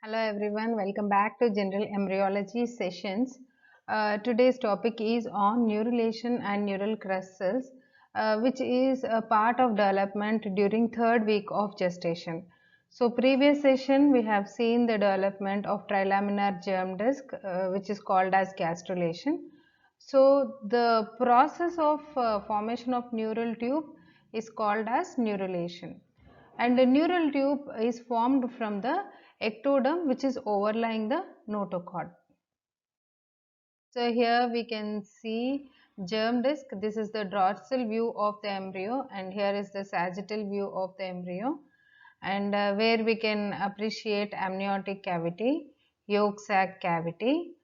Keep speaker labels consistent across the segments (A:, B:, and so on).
A: Hello everyone, welcome back to General Embryology sessions. Today's topic is on neurulation and neural crest cells, which is a part of development during third week of gestation. So previous session we have seen the development of trilaminar germ disc, which is called as gastrulation. So the process of formation of neural tube is called as neurulation, and the neural tube is formed from the ectoderm, which is overlying the notochord. So here we can see germ disc. This is the dorsal view of the embryo, and here is the sagittal view of the embryo, and where we can appreciate amniotic cavity, yolk sac cavity,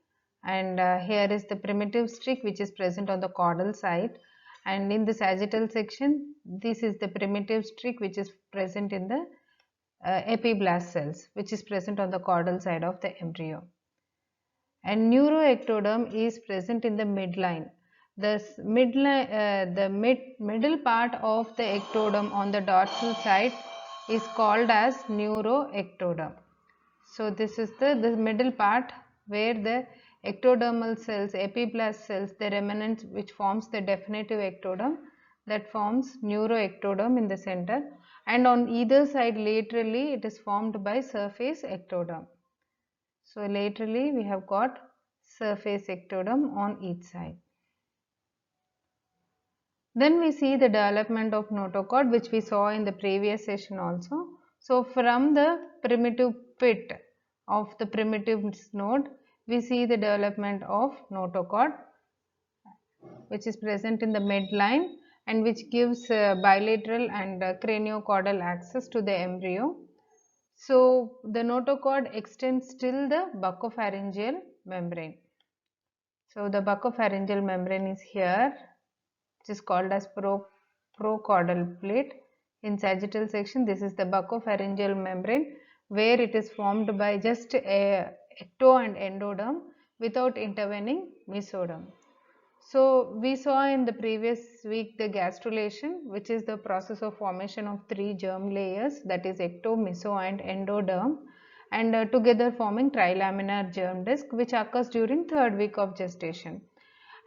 A: and here is the primitive streak which is present on the caudal side, and in the sagittal section this is the primitive streak which is present in the epiblast cells, which is present on the caudal side of the embryo. And neuroectoderm is present in the midline. The middle part of the ectoderm on the dorsal side is called as neuroectoderm. So this is the middle part where the ectodermal cells, epiblast cells, the remnants which forms the definitive ectoderm, that forms neuroectoderm in the center, and on either side laterally it is formed by surface ectoderm. So laterally we have got surface ectoderm on each side. Then we see the development of notochord, which we saw in the previous session also. So from the primitive pit of the primitive node, we see the development of notochord, which is present in the midline and which gives bilateral and craniocaudal access to the embryo. So the notochord extends till the buccopharyngeal membrane. So the buccopharyngeal membrane is here, which is called as procaudal plate. In sagittal section, this is the buccopharyngeal membrane, where it is formed by just a ecto and endoderm without intervening mesoderm. So we saw in the previous week the gastrulation, which is the process of formation of three germ layers, that is ecto, meso and endoderm, and together forming trilaminar germ disc, which occurs during third week of gestation.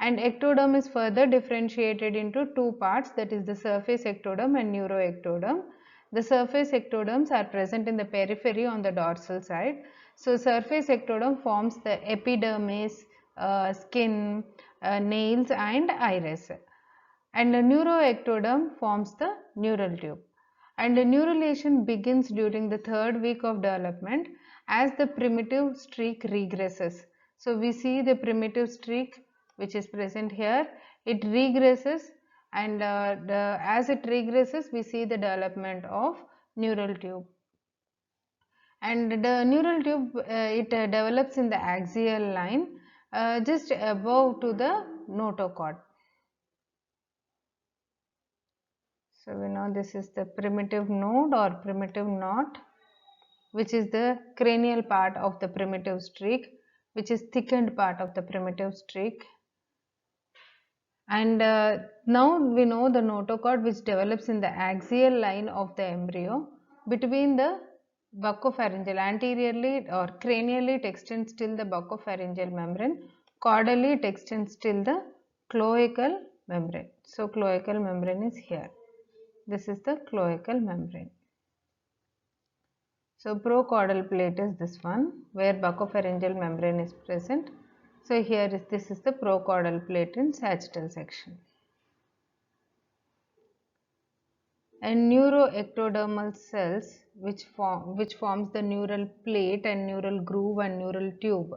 A: And ectoderm is further differentiated into two parts, that is the surface ectoderm and neuroectoderm. The surface ectoderms are present in the periphery on the dorsal side. So surface ectoderm forms the epidermis, skin, nails and iris, and the neuroectoderm forms the neural tube. And the neurulation begins during the third week of development as the primitive streak regresses. So we see the primitive streak which is present here, it regresses, and as it regresses we see the development of neural tube. And the neural tube it develops in the axial line just above to the notochord. So we know this is the primitive node or primitive knot, which is the cranial part of the primitive streak, which is thickened part of the primitive streak. And now we know the notochord, which develops in the axial line of the embryo between the buccopharyngeal. Anteriorly or cranially it extends till the buccopharyngeal membrane, caudally it extends till the cloacal membrane. So cloacal membrane is here. This is the cloacal membrane. So procaudal plate is this one, where buccopharyngeal membrane is present. So here is, this is the procaudal plate in sagittal section. And neuroectodermal cells, which forms the neural plate and neural groove and neural tube,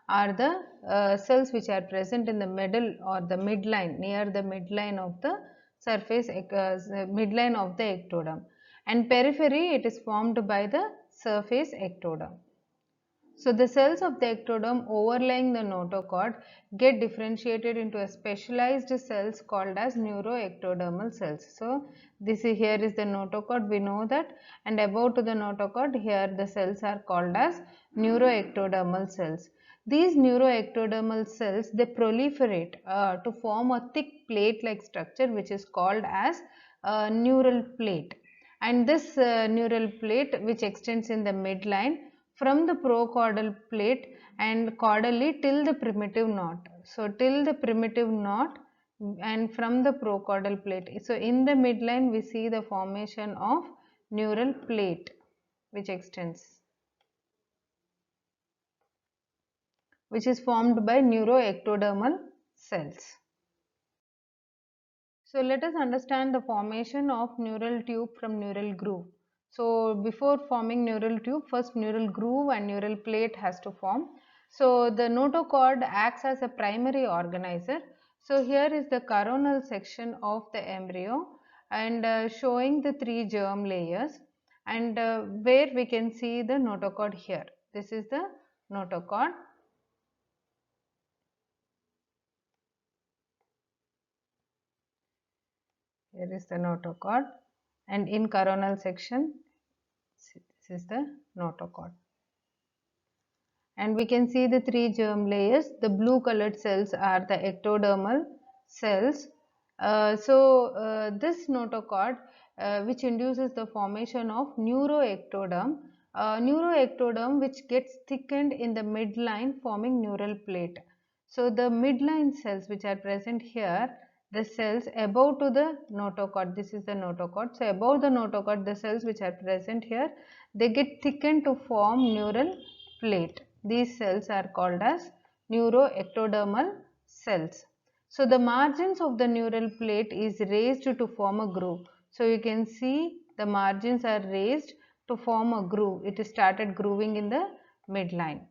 A: are the cells which are present in the middle or the midline, near the midline of the surface, midline of the ectoderm, and periphery it is formed by the surface ectoderm. So the cells of the ectoderm overlying the notochord get differentiated into a specialized cells called as neuroectodermal cells. So this is, here is the notochord, we know that, and above to the notochord here the cells are called as neuroectodermal cells. These neuroectodermal cells, they proliferate to form a thick plate like structure which is called as neural plate, and this neural plate which extends in the midline from the procaudal plate and caudally till the primitive knot. So till the primitive knot and from the procaudal plate. So in the midline we see the formation of neural plate which extends, which is formed by neuroectodermal cells. So let us understand the formation of neural tube from neural groove. So before forming neural tube, first neural groove and neural plate has to form. So the notochord acts as a primary organizer. So here is the coronal section of the embryo and showing the 3 germ layers, and where we can see the notochord here. This is the notochord. Here is the notochord, and in coronal section this is the notochord, and we can see the 3 germ layers. The blue colored cells are the ectodermal cells. This notochord which induces the formation of neuroectoderm which gets thickened in the midline forming neural plate. So the midline cells which are present here, the cells above to the notochord, this is the notochord. So above the notochord, the cells which are present here, they get thickened to form neural plate. These cells are called as neuroectodermal cells. So the margins of the neural plate is raised to form a groove. So you can see the margins are raised to form a groove. It started grooving in the midline.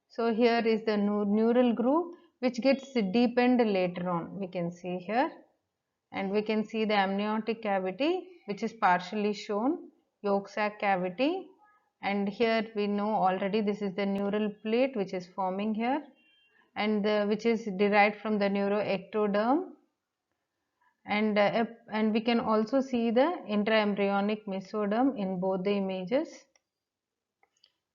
A: So here is the neural groove which gets deepened later on. We can see here, and we can see the amniotic cavity which is partially shown, yolk sac cavity, and here we know already this is the neural plate which is forming here, and which is derived from the neuroectoderm, and we can also see the intraembryonic mesoderm in both the images.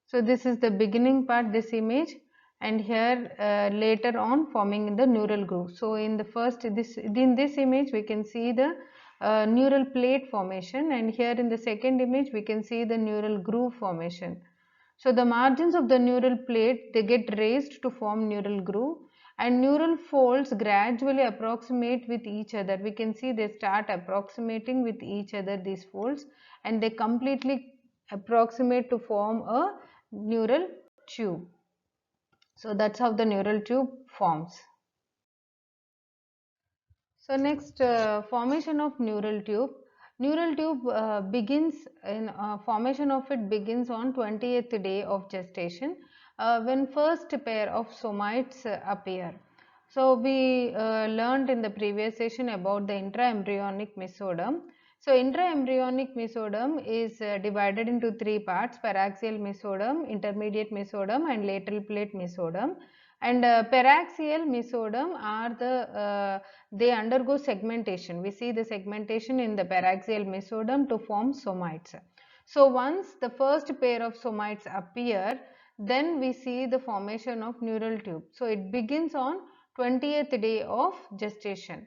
A: So this is the beginning part, this image, and here later on forming the neural groove. So in this image we can see the neural plate formation, and here in the second image we can see the neural groove formation. So the margins of the neural plate, they get raised to form neural groove, and neural folds gradually approximate with each other. We can see they start approximating with each other, these folds, and they completely approximate to form a neural tube. So that's how the neural tube forms. So next, formation of neural tube. Neural tube begins in formation of it begins on 20th day of gestation when first pair of somites appear. So we learned in the previous session about the intraembryonic mesoderm. So intraembryonic mesoderm is divided into 3 parts: paraxial mesoderm, intermediate mesoderm, and lateral plate mesoderm. And paraxial mesoderm are they undergo segmentation. We see the segmentation in the paraxial mesoderm to form somites. So once the first pair of somites appear, then we see the formation of neural tube. So it begins on 20th day of gestation,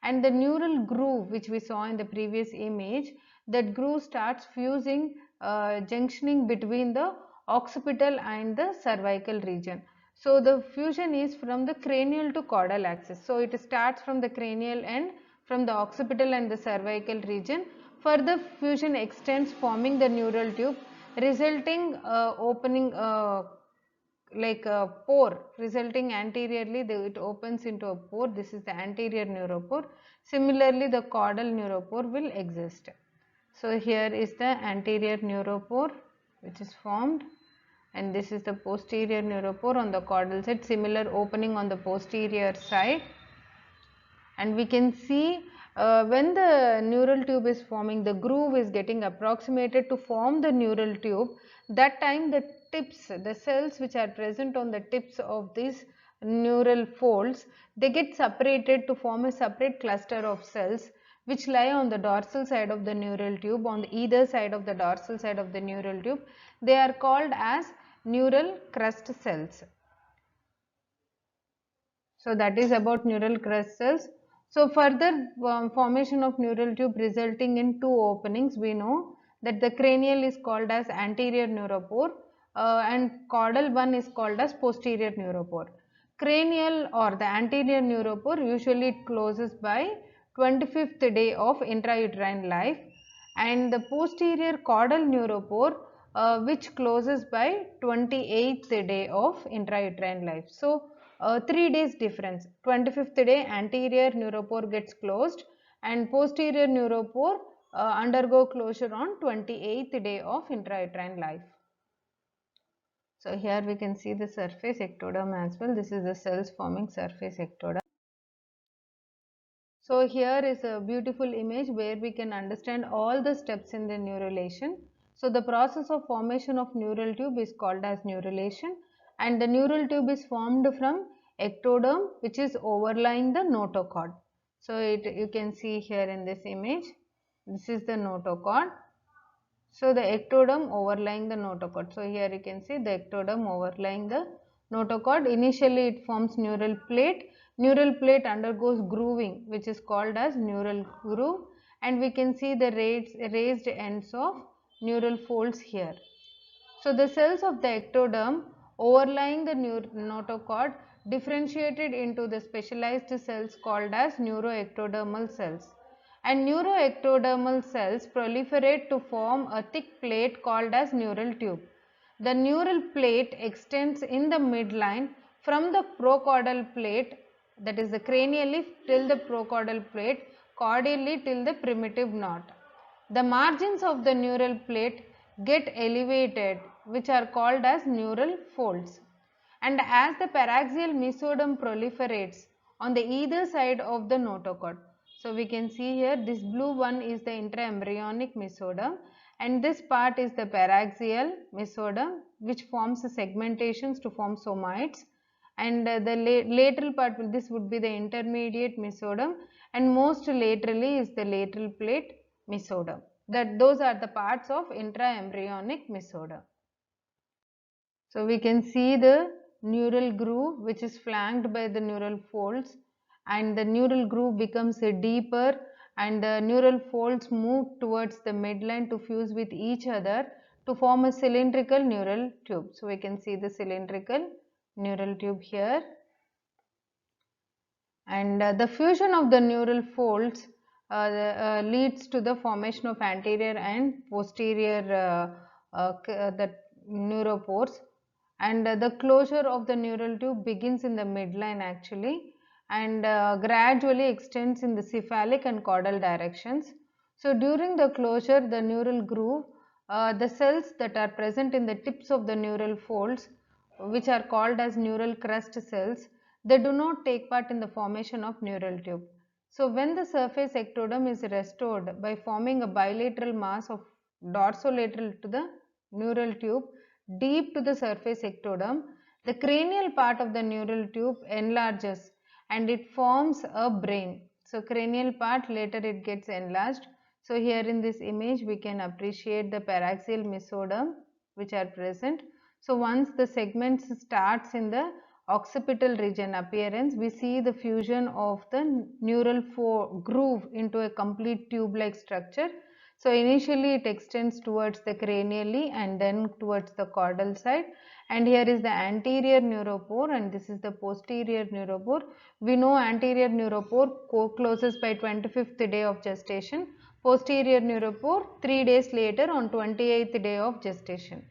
A: and the neural groove which we saw in the previous image, that groove starts fusing, junctioning between the occipital and the cervical region. So the fusion is from the cranial to caudal axis. So it starts from the cranial end, from the occipital and the cervical region. Further fusion extends, forming the neural tube, resulting opening like a pore, resulting anteriorly it opens into a pore. This is the anterior neuropore. Similarly, the caudal neuropore will exist. So here is the anterior neuropore which is formed, and this is the posterior neuropore on the caudal side, similar opening on the posterior side. And we can see when the neural tube is forming, the groove is getting approximated to form the neural tube. That time the tips, the cells which are present on the tips of these neural folds, they get separated to form a separate cluster of cells which lie on the dorsal side of the neural tube, on either side of the dorsal side of the neural tube. They are called as neural crest cells. So that is about neural crest cells. So further formation of neural tube resulting in 2 openings. We know that the cranial is called as anterior neuropore, and caudal one is called as posterior neuropore. Cranial or the anterior neuropore usually it closes by 25th day of intrauterine life, and the posterior caudal neuropore which closes by 28th day of intrauterine life. So 3 days difference. 25th day anterior neuropore gets closed and posterior neuropore undergo closure on 28th day of intrauterine life. So here we can see the surface ectoderm as well. This is the cells forming surface ectoderm. So here is a beautiful image where we can understand all the steps in the neurulation. So the process of formation of neural tube is called as neurulation, and the neural tube is formed from ectoderm which is overlying the notochord. So you can see here in this image, this is the notochord. So the ectoderm overlying the notochord. So here you can see the ectoderm overlying the notochord. Initially it forms neural plate. Neural plate undergoes grooving which is called as neural groove, and we can see the raised ends of neural folds here. So the cells of the ectoderm overlying the notochord differentiated into the specialized cells called as neuroectodermal cells. And neuroectodermal cells proliferate to form a thick plate called as neural tube. The neural plate extends in the midline from the procaudal plate, that is the cranially till the procaudal plate, caudally till the primitive knot. The margins of the neural plate get elevated, which are called as neural folds. And as the paraxial mesoderm proliferates on the either side of the notochord. So we can see here this blue one is the intraembryonic mesoderm, and this part is the paraxial mesoderm which forms the segmentations to form somites, and the lateral part this would be the intermediate mesoderm, and most laterally is the lateral plate mesoderm. Those are the parts of intraembryonic mesoderm. So we can see the neural groove which is flanked by the neural folds, and the neural groove becomes deeper and the neural folds move towards the midline to fuse with each other to form a cylindrical neural tube. So we can see the cylindrical neural tube here, and the fusion of the neural folds leads to the formation of anterior and posterior the neuropores, and the closure of the neural tube begins in the midline actually, and gradually extends in the cephalic and caudal directions. So during the closure, the neural groove, the cells that are present in the tips of the neural folds, which are called as neural crest cells, they do not take part in the formation of neural tube. So when the surface ectoderm is restored by forming a bilateral mass of dorsolateral to the neural tube deep to the surface ectoderm, the cranial part of the neural tube enlarges and it forms a brain. So cranial part later it gets enlarged. So here in this image we can appreciate the paraxial mesoderm which are present. So once the segments starts in the occipital region appearance, we see the fusion of the neural groove into a complete tube-like structure. So initially it extends towards the cranially and then towards the caudal side, and here is the anterior neuropore and this is the posterior neuropore. We know anterior neuropore closes by 25th day of gestation, posterior neuropore 3 days later on 28th day of gestation.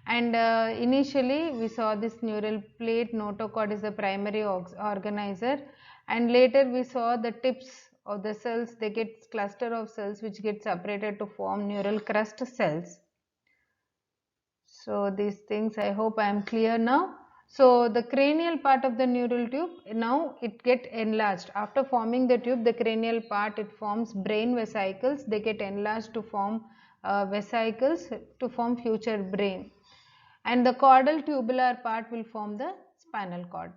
A: And initially we saw this neural plate notochord is the primary organizer, and later we saw the tips of the cells, they get cluster of cells which get separated to form neural crest cells. So these things I hope I am clear now. So the cranial part of the neural tube, now it get enlarged. After forming the tube, the cranial part it forms brain vesicles, they get enlarged to form vesicles to form future brain. And the caudal tubular part will form the spinal cord.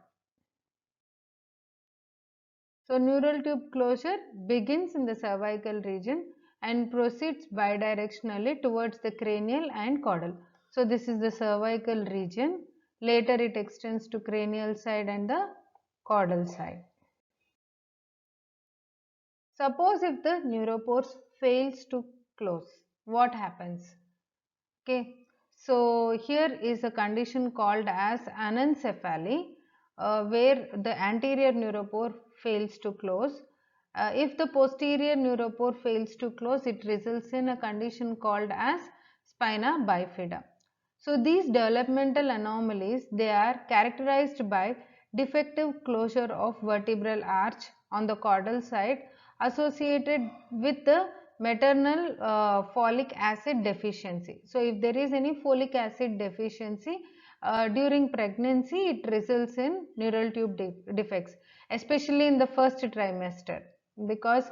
A: So neural tube closure begins in the cervical region and proceeds bidirectionally towards the cranial and caudal. So this is the cervical region. Later it extends to cranial side and the caudal side. Suppose if the neuropores fails to close, what happens? Okay. So here is a condition called as anencephaly, where the anterior neuropore fails to close. If the posterior neuropore fails to close, it results in a condition called as spina bifida. So these developmental anomalies, they are characterized by defective closure of vertebral arch on the caudal side associated with the maternal folic acid deficiency. So if there is any folic acid deficiency during pregnancy, it results in neural tube defects, especially in the first trimester, because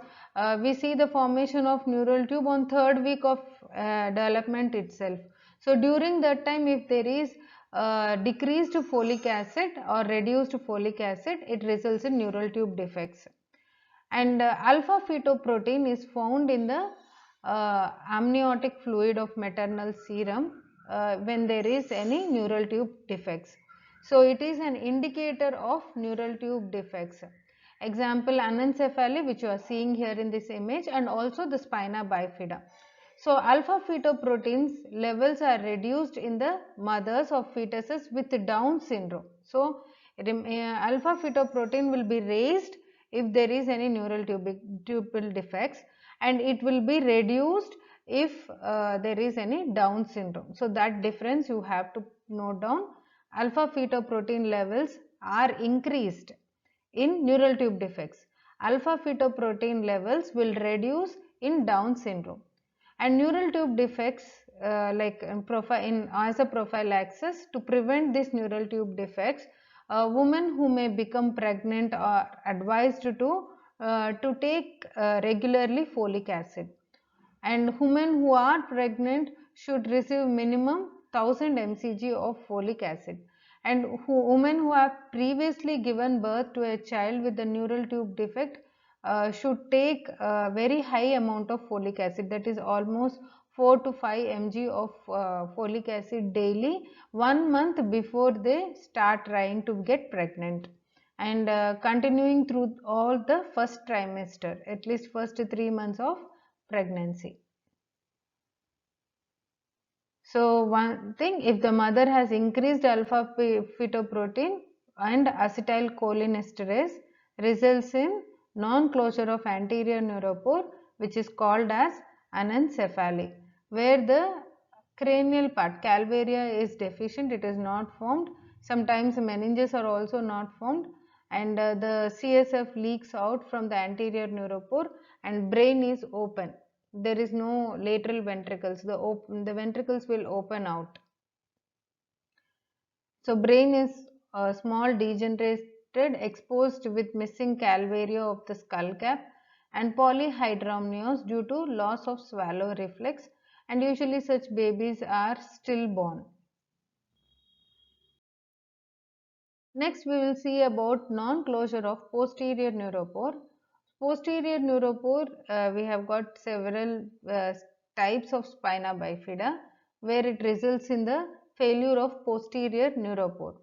A: we see the formation of neural tube on 3rd week of development itself. So during that time, if there is decreased folic acid or reduced folic acid, it results in neural tube defects. And alpha fetoprotein is found in the amniotic fluid of maternal serum when there is any neural tube defects. So it is an indicator of neural tube defects. Example, anencephaly, which you are seeing here in this image, and also the spina bifida. So alpha fetoproteins levels are reduced in the mothers of fetuses with Down syndrome. So alpha fetoprotein will be raised if there is any neural tubal defects, and it will be reduced if there is any Down syndrome. So that difference you have to note down. Alpha fetoprotein levels are increased in neural tube defects. Alpha fetoprotein levels will reduce in Down syndrome. And neural tube defects as a prophylaxis to prevent these neural tube defects, women who may become pregnant are advised to take regularly folic acid, and women who are pregnant should receive minimum 1000 mcg of folic acid, and women who have previously given birth to a child with a neural tube defect should take a very high amount of folic acid, that is almost 4 to 5 mg of folic acid daily 1 month before they start trying to get pregnant, and continuing through all the first trimester, at least first 3 months of pregnancy. So one thing, if the mother has increased alpha fetoprotein and acetylcholinesterase, results in non-closure of anterior neuropore, which is called as anencephaly, where the cranial part, calvaria, is deficient, it is not formed. Sometimes meninges are also not formed, and the CSF leaks out from the anterior neuropore, and brain is open. There is no lateral ventricles, the ventricles will open out. So brain is small, degenerated, exposed with missing calvaria of the skull cap, and polyhydramnios due to loss of swallow reflex, and usually such babies are stillborn. Next we will see about non-closure of posterior neuropore. Posterior neuropore, we have got several types of spina bifida, where it results in the failure of posterior neuropore.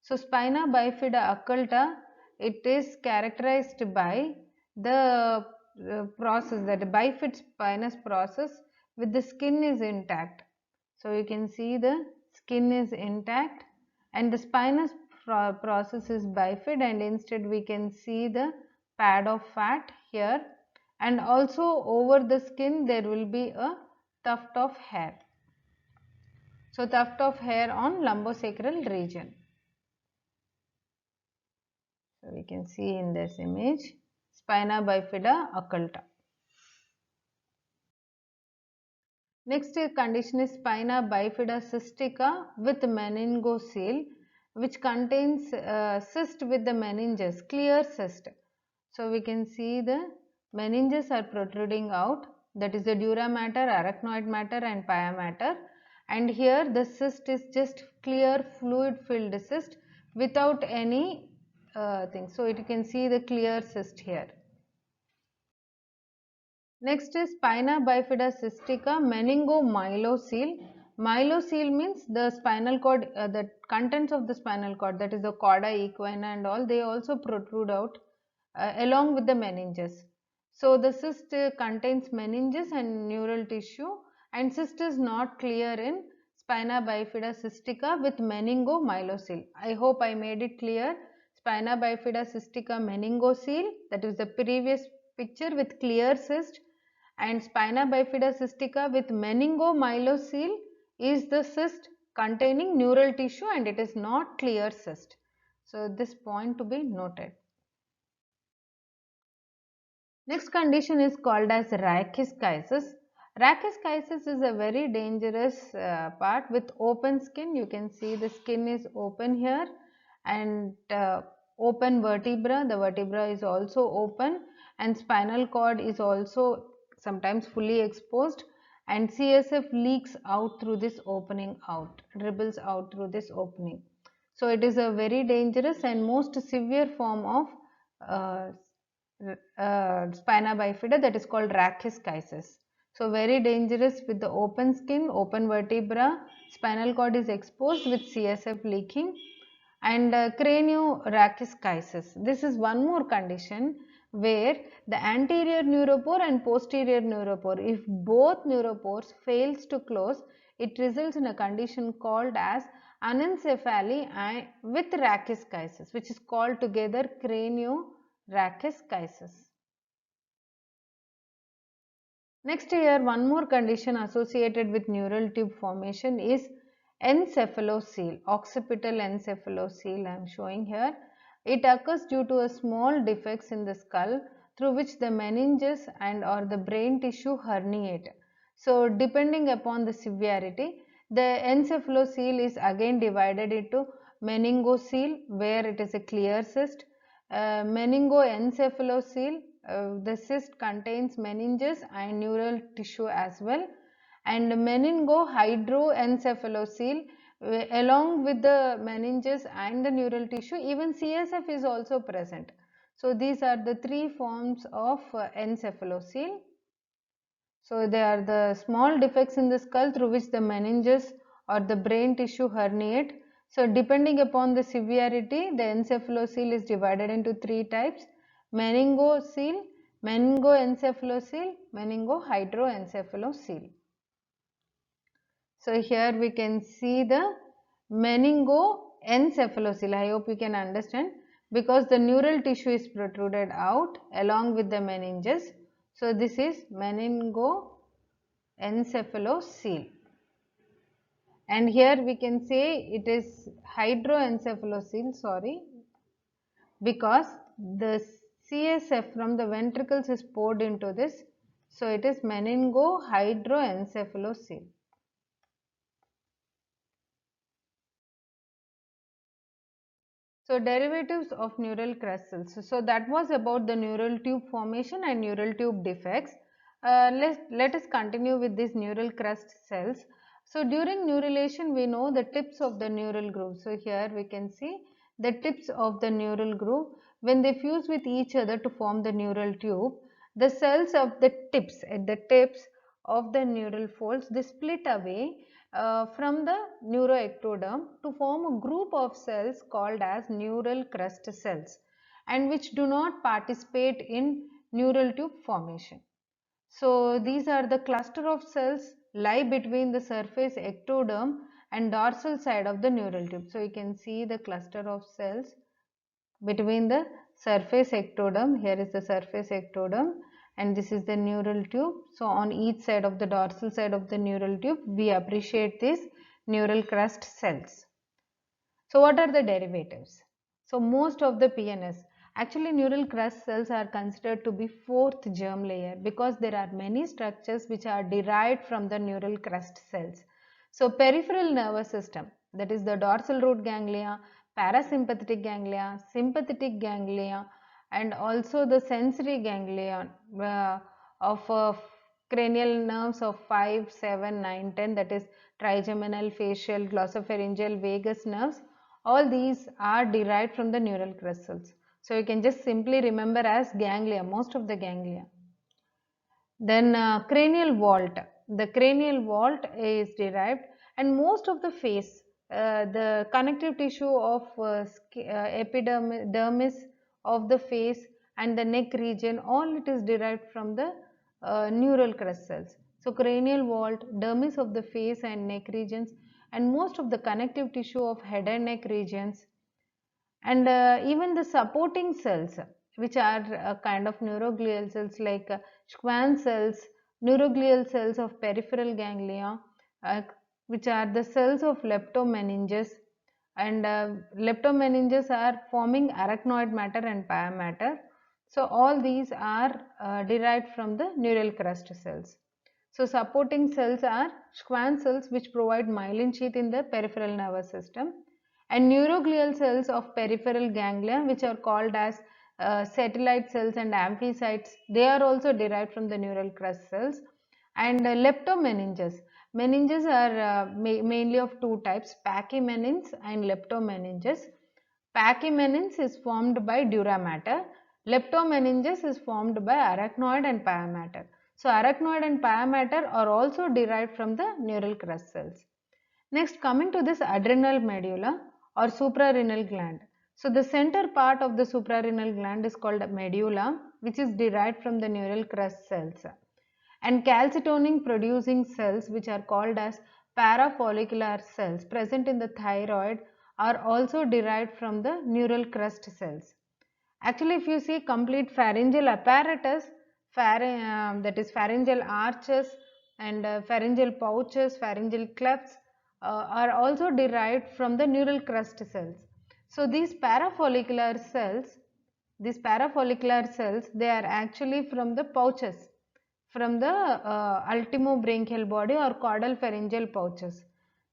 A: So spina bifida occulta, it is characterized by the process, that bifid spinous process with the skin is intact. So you can see the skin is intact and the spinous process is bifid, and instead we can see the pad of fat here, and also over the skin there will be a tuft of hair. So tuft of hair on lumbosacral region. So we can see in this image spina bifida occulta. Next condition is spina bifida cystica with meningocele, which contains cyst with the meninges, clear cyst. So we can see the meninges are protruding out, that is the dura mater, arachnoid mater and pia mater, and here the cyst is just clear fluid filled cyst without any thing. So you can see the clear cyst here. Next is spina bifida cystica meningomyelocele. Myelocele means the spinal cord, the contents of the spinal cord, that is the cauda equina and all, they also protrude out along with the meninges. So the cyst contains meninges and neural tissue, and cyst is not clear in spina bifida cystica with meningomyelocele. I hope I made it clear. Spina bifida cystica meningocele, that is the previous picture with clear cyst, and spina bifida cystica with meningomyelocele is the cyst containing neural tissue and it is not clear cyst. So this point to be noted. Next condition is called as rachis. Rachis is a very dangerous part with open skin. You can see the skin is open here and open vertebra. The vertebra is also open and spinal cord is also sometimes fully exposed, and CSF leaks out through this opening out, dribbles out through this opening. So it is a very dangerous and most severe form of spina bifida, that is called rachis. So very dangerous with the open skin, open vertebra, spinal cord is exposed with CSF leaking, and craniorachis. This is one more condition where the anterior neuropore and posterior neuropore, if both neuropores fails to close, it results in a condition called as anencephaly with rachis, which is called together craniorachis. Next here, one more condition associated with neural tube formation is encephalocele, occipital encephalocele I am showing here. It occurs due to a small defects in the skull through which the meninges and or the brain tissue herniate. So depending upon the severity, the encephalocele is again divided into meningocele where it is a clear cyst, meningoencephalocele, the cyst contains meninges and neural tissue as well, and meningohydroencephalocele along with the meninges and the neural tissue, even CSF is also present. So these are the three forms of encephalocele. So they are the small defects in the skull through which the meninges or the brain tissue herniate. So depending upon the severity, the encephalocele is divided into three types: meningocele, meningoencephalocele, meningohydroencephalocele. So here we can see the meningoencephalocele. I hope you can understand, because the neural tissue is protruded out along with the meninges. So this is meningoencephalocele. And here we can say it is hydroencephalocele, because the CSF from the ventricles is poured into this. So it is meningohydroencephalocele. So derivatives of neural crest cells. So that was about the neural tube formation and neural tube defects. Let us continue with these neural crest cells. So during neurulation, we know the tips of the neural groove. So here we can see the tips of the neural groove. When they fuse with each other to form the neural tube, the cells of the tips at the tips of the neural folds, they split away from the neuroectoderm to form a group of cells called as neural crest cells, and which do not participate in neural tube formation. So these are the cluster of cells lie between the surface ectoderm and dorsal side of the neural tube. So you can see the cluster of cells between the surface ectoderm. Here is the surface ectoderm and this is the neural tube. So on each side of the dorsal side of the neural tube, we appreciate these neural crest cells. So what are the derivatives? So most of the PNS, actually neural crest cells are considered to be fourth germ layer, because there are many structures which are derived from the neural crest cells. So peripheral nervous system, that is the dorsal root ganglia, parasympathetic ganglia, sympathetic ganglia, and also the sensory ganglia of cranial nerves of 5, 7, 9, 10, that is trigeminal, facial, glossopharyngeal, vagus nerves. All these are derived from the neural crest cells. So you can just simply remember as ganglia, most of the ganglia. Then cranial vault. The cranial vault is derived, and most of the face, the connective tissue of epidermis of the face and the neck region, all it is derived from the neural crest cells. So cranial vault, dermis of the face and neck regions, and most of the connective tissue of head and neck regions, and even the supporting cells, which are a kind of neuroglial cells like Schwann cells, neuroglial cells of peripheral ganglia, uh, which are the cells of leptomeninges, and leptomeninges are forming arachnoid matter and pia matter. So all these are derived from the neural crest cells. So supporting cells are Schwann cells, which provide myelin sheath in the peripheral nervous system, and neuroglial cells of peripheral ganglia, which are called as satellite cells and amphicytes. They are also derived from the neural crest cells. And leptomeninges. Meninges are mainly of two types, pachymenins and leptomeninges. Pachymenins is formed by dura mater. Leptomeninges is formed by arachnoid and pia mater. So arachnoid and pia mater are also derived from the neural crest cells. Next, coming to this adrenal medulla or suprarenal gland. So the center part of the suprarenal gland is called medulla, which is derived from the neural crest cells. And calcitonin producing cells, which are called as parafollicular cells, present in the thyroid, are also derived from the neural crest cells. Actually, if you see complete pharyngeal apparatus, that is pharyngeal arches and pharyngeal pouches, pharyngeal clefts are also derived from the neural crest cells. So these parafollicular cells, they are actually from the pouches, from the ultimobranchial body or caudal pharyngeal pouches.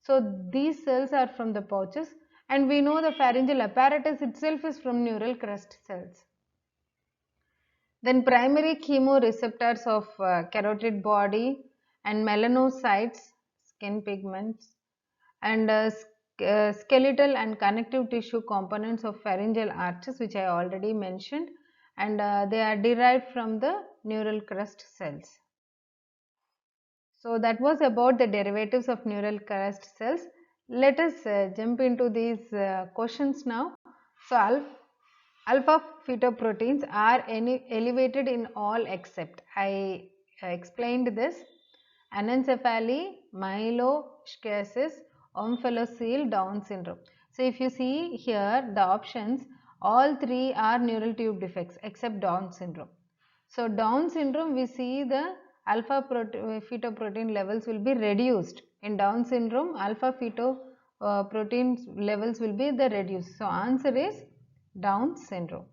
A: So these cells are from the pouches, and we know the pharyngeal apparatus itself is from neural crest cells. Then primary chemoreceptors of carotid body and melanocytes, skin pigments, and skeletal and connective tissue components of pharyngeal arches, which I already mentioned, and they are derived from the neural crest cells. So that was about the derivatives of neural crest cells. Let us jump into these questions now. So alpha fetoproteins are elevated in all except, I explained this, anencephaly, myeloschisis, omphaloceal, Down syndrome. So if you see here the options, all three are neural tube defects except Down syndrome. So Down syndrome, we see the alpha fetoprotein levels will be reduced. In Down syndrome, alpha fetoprotein levels will be the reduced. So answer is Down syndrome.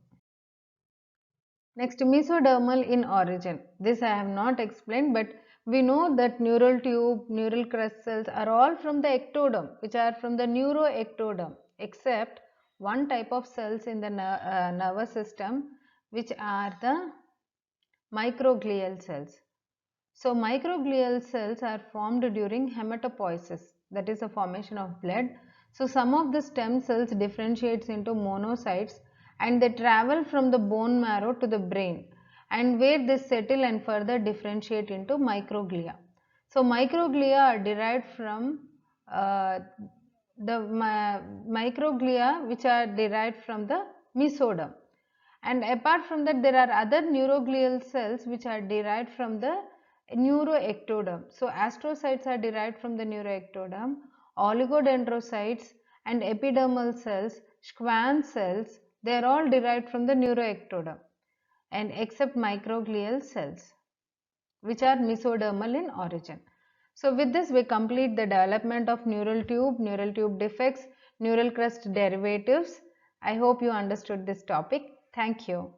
A: Next, mesodermal in origin. This I have not explained, but we know that neural tube, neural crest cells are all from the ectoderm, which are from the neuroectoderm, except one type of cells in the nervous system, which are the microglial cells. So microglial cells are formed during hematopoiesis, that is a formation of blood. So some of the stem cells differentiates into monocytes and they travel from the bone marrow to the brain, and where they settle and further differentiate into microglia. So microglia are derived from the microglia, which are derived from the mesoderm. And apart from that, there are other neuroglial cells which are derived from the neuroectoderm. So astrocytes are derived from the neuroectoderm, oligodendrocytes and epidermal cells, Schwann cells, they are all derived from the neuroectoderm, and except microglial cells, which are mesodermal in origin. So with this we complete the development of neural tube defects, neural crest derivatives. I hope you understood this topic. Thank you.